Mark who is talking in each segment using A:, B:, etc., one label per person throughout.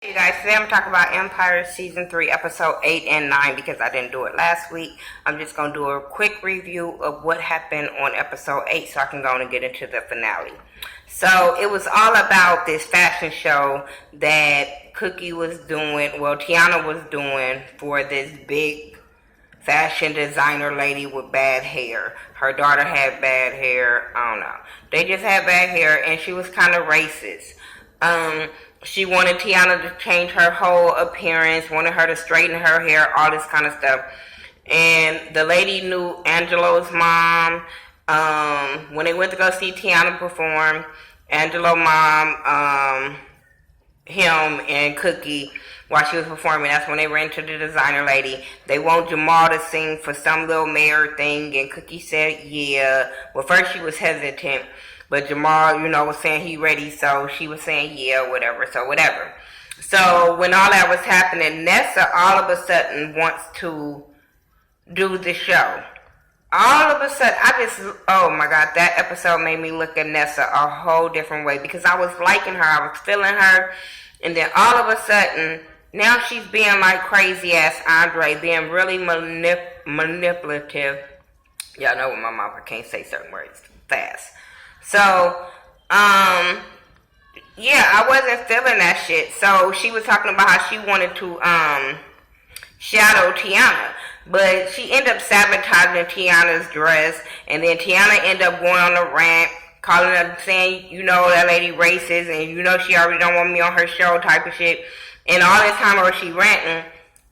A: Hey guys, today I'm talking about Empire Season 3, Episode 8 and 9 because I didn't do it last week. I'm just going to do a quick review of what happened on Episode 8 so I can go on and get into the finale. So, it was all about this fashion show that Cookie was doing, well, Tiana was doing for this big fashion designer lady with bad hair. Her daughter had bad hair, I don't know. They just had bad hair and she was kind of racist. She wanted Tiana to change her whole appearance, wanted her to straighten her hair, all this kind of stuff. And the lady knew Angelo's mom. When they went to go see Tiana perform, Angelo's mom, him and Cookie, while she was performing, that's when they ran to the designer lady. They want Jamal to sing for some little mayor thing, and Cookie said, yeah. Well, first she was hesitant. But Jamal, was saying he ready, so she was saying yeah, whatever, so whatever. So when all that was happening, Nessa all of a sudden wants to do the show. All of a sudden, oh my God, that episode made me look at Nessa a whole different way because I was liking her, I was feeling her, and then all of a sudden, now she's being like crazy ass Andre, being really manipulative. Y'all know with my mouth, I can't say certain words fast. So, yeah, I wasn't feeling that shit. So she was talking about how she wanted to, shadow Tiana. But she ended up sabotaging Tiana's dress. And then Tiana ended up going on a rant, calling her, saying, that lady racist. And she already don't want me on her show type of shit. And all this time where she ranting,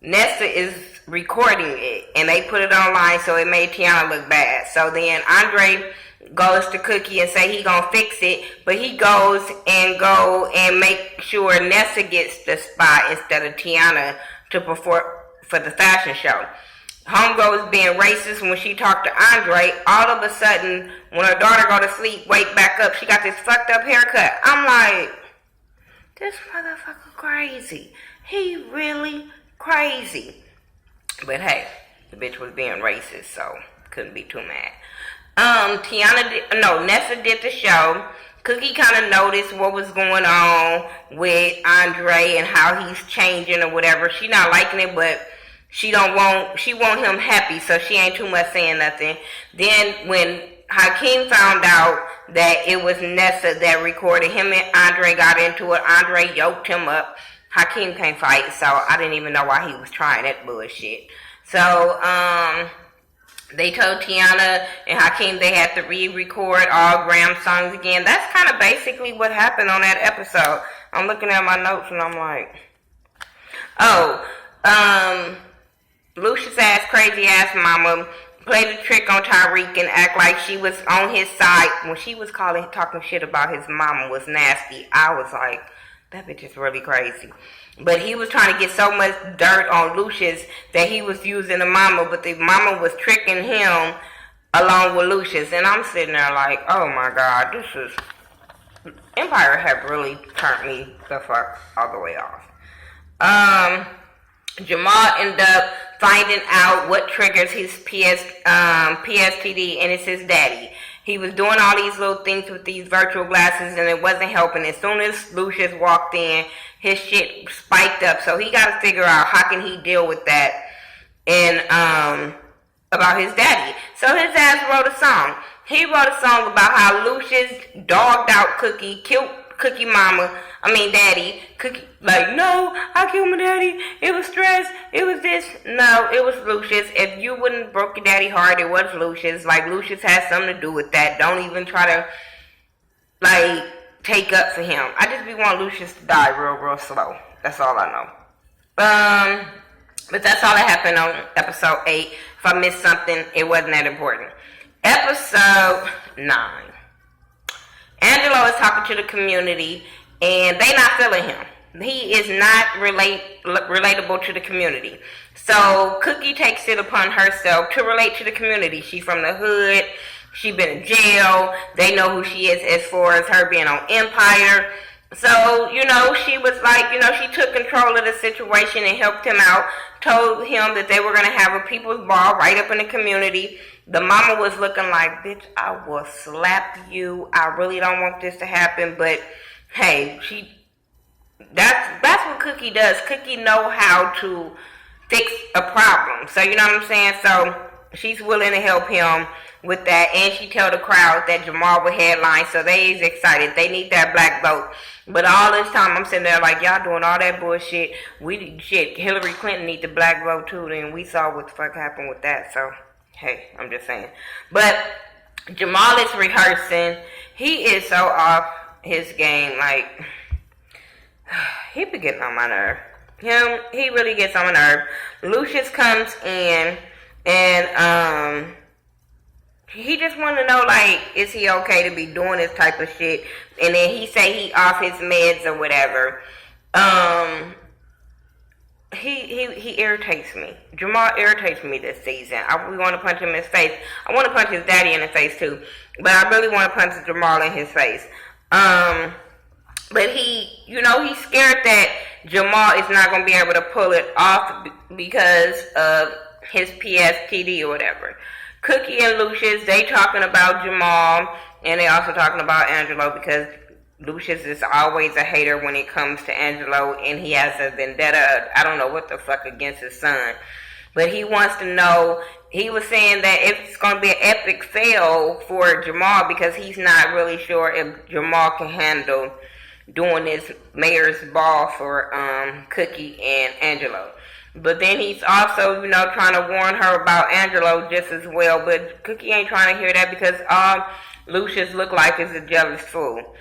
A: Nessa is recording it. And they put it online so it made Tiana look bad. So then Andre goes to Cookie and say he gonna fix it, but he goes and make sure Nessa gets the spot instead of Tiana to perform for the fashion show. Homegirl is being racist when she talked to Andre. All of a sudden, when her daughter go to sleep, wake back up, she got this fucked up haircut. I'm like, this motherfucker crazy. He really crazy. But hey, the bitch was being racist, so couldn't be too mad. Nessa did the show. Cookie kind of noticed what was going on with Andre and how he's changing or whatever. She not liking it, but she want him happy, so she ain't too much saying nothing. Then when Hakeem found out that it was Nessa that recorded, him and Andre got into it. Andre yoked him up. Hakeem can't fight, so I didn't even know why he was trying that bullshit. So, they told Tiana and Hakeem they had to re-record all Graham songs again. That's kind of basically what happened on that episode. I'm looking at my notes and I'm like, Lucius ass, crazy ass mama played a trick on Tariq and act like she was on his side. When she was talking shit about his mama was nasty, I was like, that bitch is really crazy. But he was trying to get so much dirt on Lucius that he was using the mama, but the mama was tricking him along with Lucius. And I'm sitting there like, oh my God, Empire have really turned me the fuck all the way off. Jamal ended up finding out what triggers his PSTD, and it's his daddy. He was doing all these little things with these virtual glasses and it wasn't helping. As soon as Lucius walked in, his shit spiked up. So he got to figure out how can he deal with that and about his daddy. So his ass wrote a song. He wrote a song about how Lucius dogged out Cookie, killed Cookie daddy. Cookie, like, no, I killed my daddy. It was stress. It was this. No, it was Lucius. If you wouldn't broke your daddy heart, it was Lucius. Like, Lucius had something to do with that. Don't even try to, take up for him. I just be want Lucius to die real, real slow. That's all I know. But that's all that happened on episode 8. If I missed something, it wasn't that important. Episode 9. Angelo is talking to the community, and they not feeling him. He is not relatable to the community. So Cookie takes it upon herself to relate to the community. She's from the hood. She been in jail. They know who she is as far as her being on Empire. So, she was like, she took control of the situation and helped him out. Told him that they were going to have a people's ball right up in the community. The mama was looking like, bitch, I will slap you. I really don't want this to happen. But, hey, that's what Cookie does. Cookie know how to fix a problem. So you know what I'm saying? So she's willing to help him with that, and she tell the crowd that Jamal will headline, so they is excited. They need that black vote. But all this time I'm sitting there like, y'all doing all that bullshit. Hillary Clinton need the black vote too, and we saw what the fuck happened with that. So hey, I'm just saying. But Jamal is rehearsing. He is so off his game, like he be getting on my nerve. He really gets on my nerve. Lucius comes in and he just want to know, like, is he okay to be doing this type of shit? And then he say he off his meds or whatever. He irritates me. Jamal irritates me this season. We want to punch him in his face. I want to punch his daddy in the face too, but I really want to punch Jamal in his face. But he's scared that Jamal is not going to be able to pull it off because of his PSTD or whatever. Cookie and Lucius, they talking about Jamal, and they also talking about Angelo, because Lucius is always a hater when it comes to Angelo, and he has a vendetta, I don't know what the fuck, against his son. But he wants to know, he was saying that it's going to be an epic fail for Jamal because he's not really sure if Jamal can handle doing this mayor's ball for Cookie and Angelo. But then he's also, trying to warn her about Angelo just as well. But Cookie ain't trying to hear that because all Lucius look like is a jealous fool.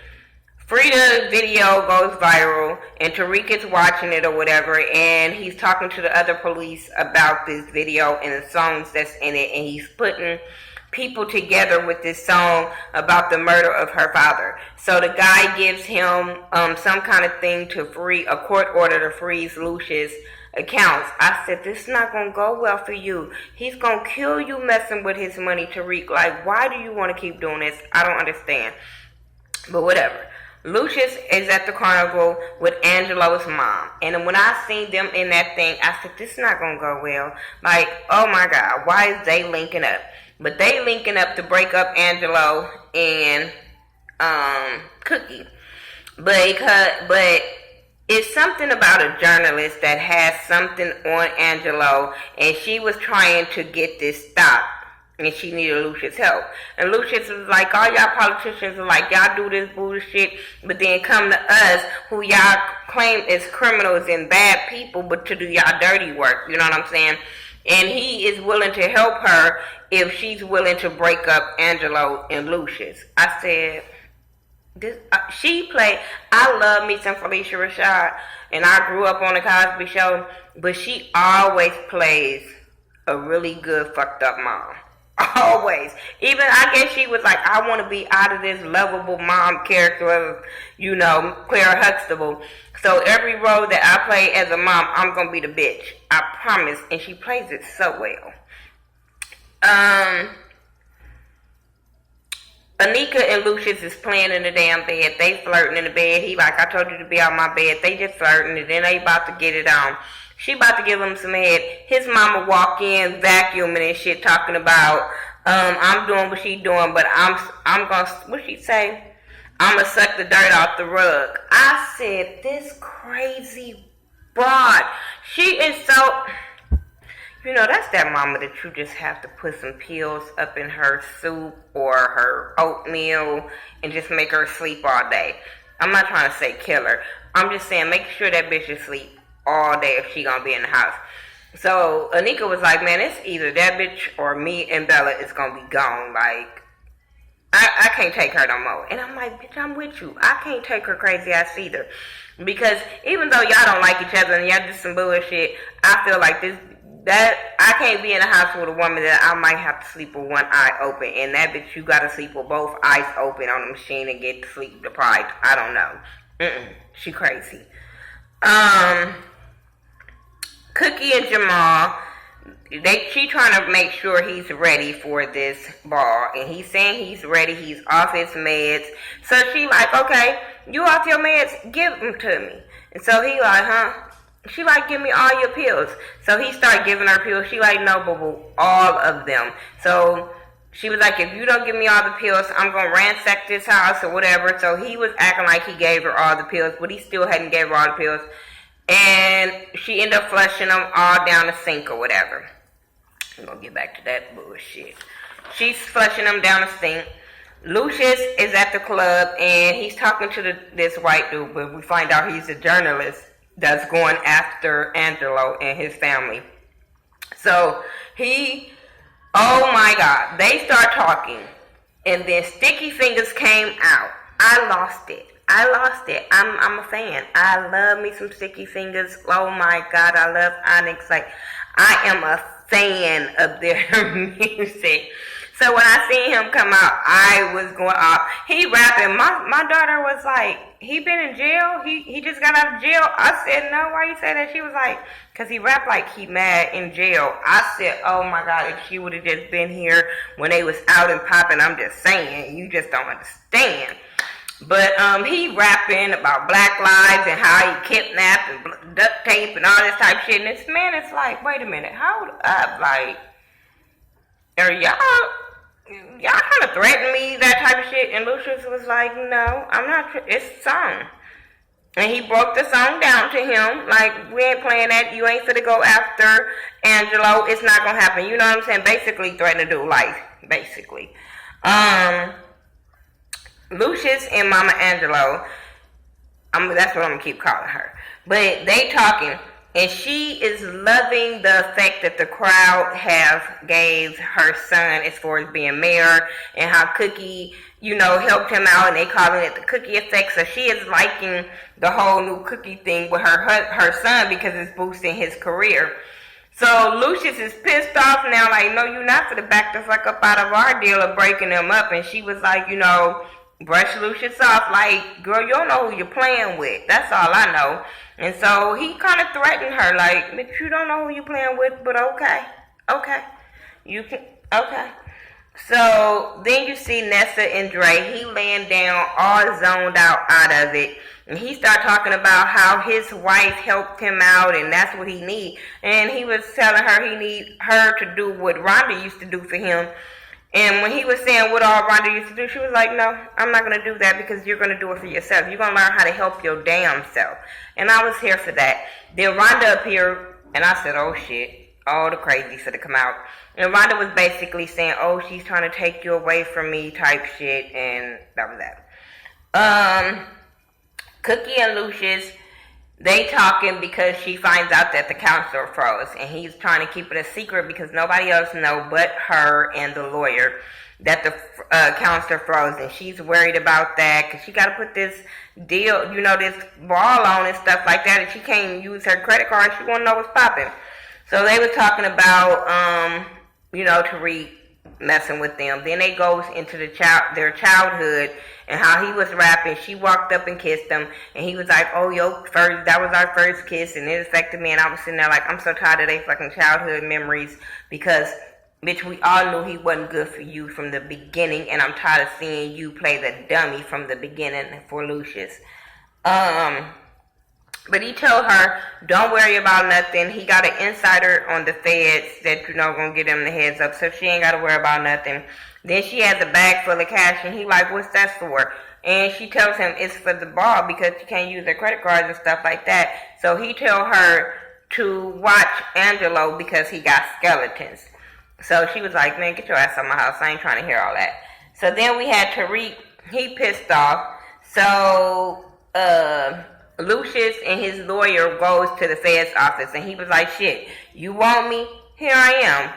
A: Frida's video goes viral, and Tariq is watching it or whatever, and he's talking to the other police about this video and the songs that's in it, and he's putting people together with this song about the murder of her father. So the guy gives him some kind of thing to a court order to freeze Lucius' accounts. I said, this is not going to go well for you. He's going to kill you messing with his money, Tariq. Like, why do you want to keep doing this? I don't understand. But whatever. Lucius is at the carnival with Angelo's mom. And when I seen them in that thing, I said, this is not going to go well. Like, oh my God, why is they linking up? But they linking up to break up Angelo and Cookie. But it's something about a journalist that has something on Angelo, and she was trying to get this stopped, and she needed Lucius' help. And Lucius was like, all y'all politicians are like, y'all do this bullshit, but then come to us, who y'all claim is criminals and bad people, but to do y'all dirty work. You know what I'm saying? And he is willing to help her if she's willing to break up Angelo and Lucius. I said, I love me some Felicia Rashad, and I grew up on the Cosby Show, but she always plays a really good fucked up mom. Always. Even, I guess she was like, I want to be out of this lovable mom character of, Claire Huxtable. So every role that I play as a mom, I'm going to be the bitch. I promise. And she plays it so well. Anika and Lucius is playing in the damn bed. They flirting in the bed. He like, I told you to be on my bed. They just flirting, and then they about to get it on. She about to give him some head. His mama walk in vacuuming and shit, talking about, I'm doing what she doing, but I'm gonna, what she say? I'm gonna suck the dirt off the rug. I said, this crazy broad. She is so, that's that mama that you just have to put some pills up in her soup or her oatmeal and just make her sleep all day. I'm not trying to say kill her. I'm just saying make sure that bitch is asleep all day if she gonna be in the house. So Anika was like, man, it's either that bitch or me and Bella is gonna be gone. Like, I can't take her no more. And I'm like, bitch, I'm with you. I can't take her crazy ass either. Because even though y'all don't like each other and y'all do some bullshit, I feel like that I can't be in a house with a woman that I might have to sleep with one eye open, and that bitch, you gotta sleep with both eyes open on the machine and get sleep deprived. I don't know. She crazy. Cookie and Jamal, she trying to make sure he's ready for this ball, and he's saying he's ready. He's off his meds. So she like, okay, you off your meds? Give them to me. And so he like, huh? She like, give me all your pills. So he started giving her pills. She like, no, boo-boo, all of them. So she was like, if you don't give me all the pills, I'm going to ransack this house or whatever. So he was acting like he gave her all the pills, but he still hadn't gave her all the pills. and she ended up flushing them all down the sink or whatever. I'm gonna get back to that bullshit. She's flushing them down the sink. Lucius is at the club and he's talking to this white dude, but we find out he's a journalist that's going after Angelo and his family. So oh my God, they start talking, and then Sticky Fingers came out. I lost it. I'm a fan. I love me some Sticky Fingers. Oh my God, I love Onyx. Like, I am a fan of their music. So when I seen him come out, I was going off. He rapping. My daughter was like, he been in jail? He just got out of jail? I said, no, why you say that? She was like, because he rapped like he mad in jail. I said, oh my God, if she would have just been here when they was out and popping, I'm just saying, you just don't understand. But he rapping about black lives and how he kidnapped and duct tape and all this type of shit. And this man is like, wait a minute, hold up, like, are y'all kind of threatening me, that type of shit? And Lucius was like, no, I'm not, it's a song. And he broke the song down to him, like, we ain't playing that, you ain't finna go after Angelo, it's not gonna happen. You know what I'm saying? Basically threatening to do life, basically. Lucius and Mama Angelo, that's what I'm gonna keep calling her. But they talking, and she is loving the effect that the crowd gave her son as far as being mayor, and how Cookie, helped him out, and they calling it the Cookie effect. So she is liking the whole new Cookie thing with her son because it's boosting his career. So Lucius is pissed off now, like, no, you're not gonna back the fuck up out of our deal of breaking them up. And she was like, brush Lucius off, like, girl, you don't know who you're playing with. That's all I know. And so he kind of threatened her, like, bitch, you don't know who you're playing with, but okay. You can, okay. So then you see Nessa and Dre. He laying down all zoned out of it. And he started talking about how his wife helped him out and that's what he need. And he was telling her he need her to do what Rhonda used to do for him. And when he was saying what all Rhonda used to do, she was like, no, I'm not going to do that because you're going to do it for yourself. You're going to learn how to help your damn self. And I was here for that. Then Rhonda appeared, and I said, oh shit, all the crazy should have come out. And Rhonda was basically saying, oh, she's trying to take you away from me type shit, and that was that. Cookie and Lucius, they talking because she finds out that the counselor froze, and he's trying to keep it a secret because nobody else know but her and the lawyer that the counselor froze, and she's worried about that because she got to put this deal, this ball on and stuff like that, and she can't use her credit card. She want to know what's popping. So they were talking about, Tariq messing with them. Then they goes into their childhood and how he was rapping. She walked up and kissed him, and he was like, oh, that was our first kiss, and it affected me. And I was sitting there like, I'm so tired of they fucking childhood memories because, bitch, we all knew he wasn't good for you from the beginning, and I'm tired of seeing you play the dummy from the beginning for Lucius. But he told her, don't worry about nothing. He got an insider on the feds that, gonna get him the heads up, so she ain't got to worry about nothing. Then she has a bag full of cash, and he like, what's that for? And she tells him it's for the ball because she can't use her credit cards and stuff like that. So he tell her to watch Angelo because he got skeletons. So she was like, man, get your ass out of my house. I ain't trying to hear all that. So then we had Tariq. He pissed off. So, Lucius and his lawyer goes to the Fed's office, and he was like, shit, you want me? Here I am.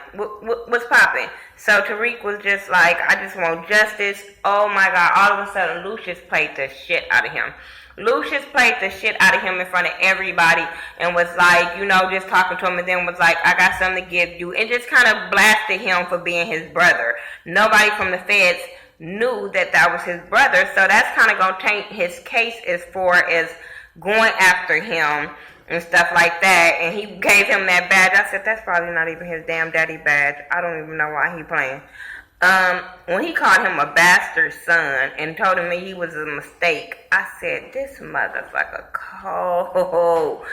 A: What's popping? So Tariq was just like, I just want justice. Oh my God. All of a sudden, Lucius played the shit out of him. Lucius played the shit out of him in front of everybody and was like, just talking to him, and then was like, I got something to give you. And just kind of blasted him for being his brother. Nobody from the Feds knew that was his brother. So that's kind of going to taint his case as far as going after him and stuff like that. And he gave him that badge. I said, that's probably not even his damn daddy badge. I don't even know why he playing. When he called him a bastard son and told him he was a mistake, I said, this motherfucker cold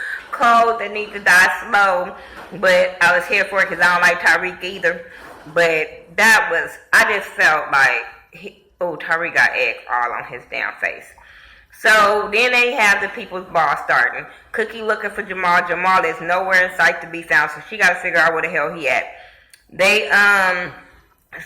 A: that needs to die slow. But I was here for it because I don't like Tariq either. But I just felt like, Tariq got egg all on his damn face. So then they have the people's ball starting. Cookie looking for Jamal. Jamal is nowhere in sight to be found, so she got to figure out where the hell he at. They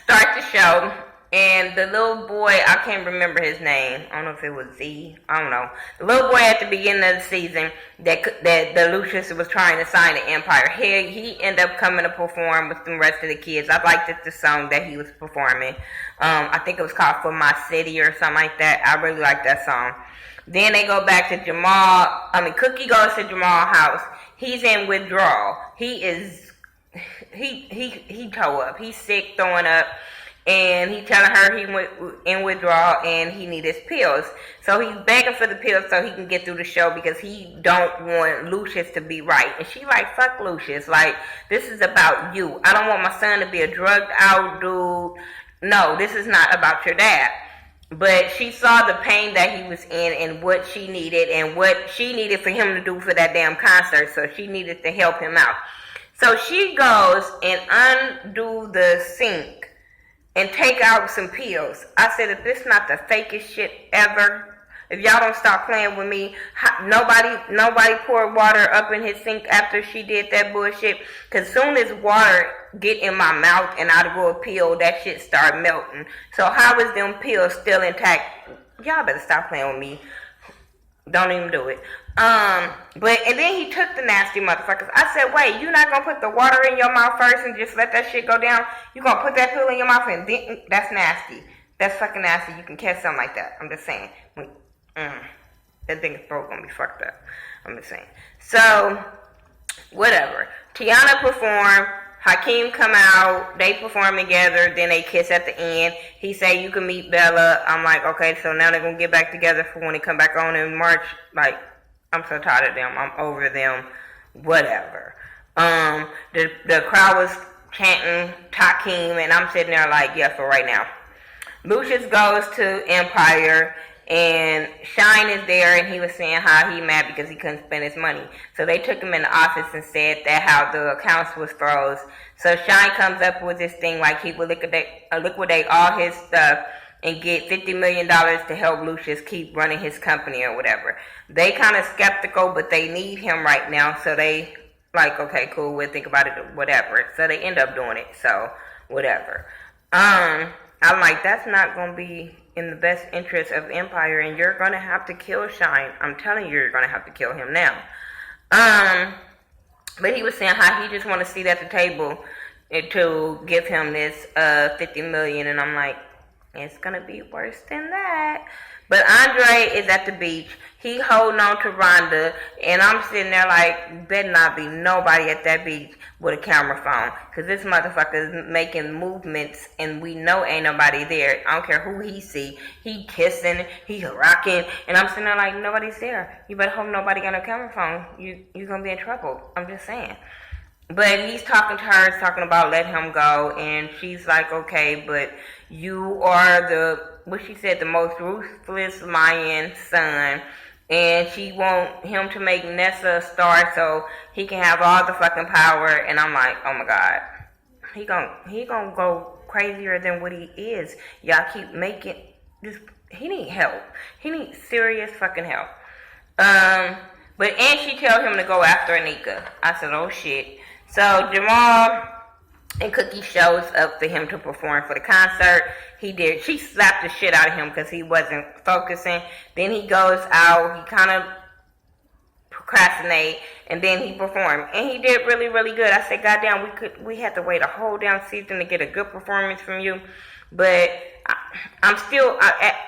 A: start the show, and the little boy, I can't remember his name. I don't know if it was Z. I don't know. The little boy at the beginning of the season that Lucius was trying to sign to Empire. He ended up coming to perform with the rest of the kids. I liked the song that he was performing. I think it was called For My City or something like that. I really liked that song. Then they go back to Cookie goes to Jamal's house. He's in withdrawal. He toe up. He's sick, throwing up. And he telling her he went in withdrawal and he need his pills. So he's begging for the pills so he can get through the show because he don't want Lucius to be right. And she like, fuck Lucius. Like, this is about you. I don't want my son to be a drugged out dude. No, this is not about your dad. But she saw the pain that he was in and what she needed and what she needed for him to do for that damn concert. So she needed to help him out. So she goes and undo the sink and take out some pills. I said, if this not the fakest shit ever, if y'all don't stop playing with me, nobody poured water up in his sink after she did that bullshit. Cause soon as water get in my mouth and I go a pill, that shit start melting. So how is them pills still intact? Y'all better stop playing with me. Don't even do it. And then he took the nasty motherfuckers. I said, wait, you not gonna put the water in your mouth first and just let that shit go down? You gonna put that pill in your mouth and then, that's nasty. That's fucking nasty. You can catch something like that. I'm just saying. That thing's throat gonna be fucked up. I'm just saying. So, whatever. Tiana performed. Hakeem come out. They perform together. Then they kiss at the end. He say, you can meet Bella. I'm like, okay, so now they're gonna get back together for when they come back on in March. Like, I'm so tired of them. I'm over them. Whatever. The crowd was chanting Hakeem, and I'm sitting there like, yeah, for right now. Lucius goes to Empire. And Shine is there, and he was saying how he mad because he couldn't spend his money. So they took him in the office and said that how the accounts was froze. So Shine comes up with this thing like he would liquidate all his stuff and get $50 million to help Lucius keep running his company or whatever. They kind of skeptical, but they need him right now. So they like, okay, cool, we'll think about it, whatever. So they end up doing it. So whatever. I'm like, that's not going to be in the best interest of Empire, and you're going to have to kill Shine. I'm telling you, you're going to have to kill him now. But he was saying how he just want to sit at the table to give him this $50 million, and I'm like, it's going to be worse than that. But Andre is at the beach. He holding on to Rhonda, and I'm sitting there like, better not be nobody at that beach with a camera phone, because this motherfucker is making movements, and we know ain't nobody there. I don't care who he see. He kissing, he rocking, and I'm sitting there like, nobody's there. You better hope nobody got a camera phone. You're going to be in trouble. I'm just saying. But he's talking to her, talking about let him go, and she's like, okay, but you are what she said, the most ruthless Mayan son, and she want him to make Nessa a star so he can have all the fucking power. And I'm like, oh my God, he gonna go crazier than what he is. Y'all keep making this. He need help. He needs serious fucking help. And she tell him to go after Anika. I said, oh shit. So Jamal and Cookie shows up for him to perform for the concert. She slapped the shit out of him because he wasn't focusing. Then he goes out, he kind of procrastinate, and then he performed. And he did really, really good. I said, goddamn, we had to wait a whole damn season to get a good performance from you. But I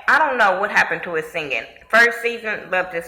A: don't know what happened to his singing. First season, loved his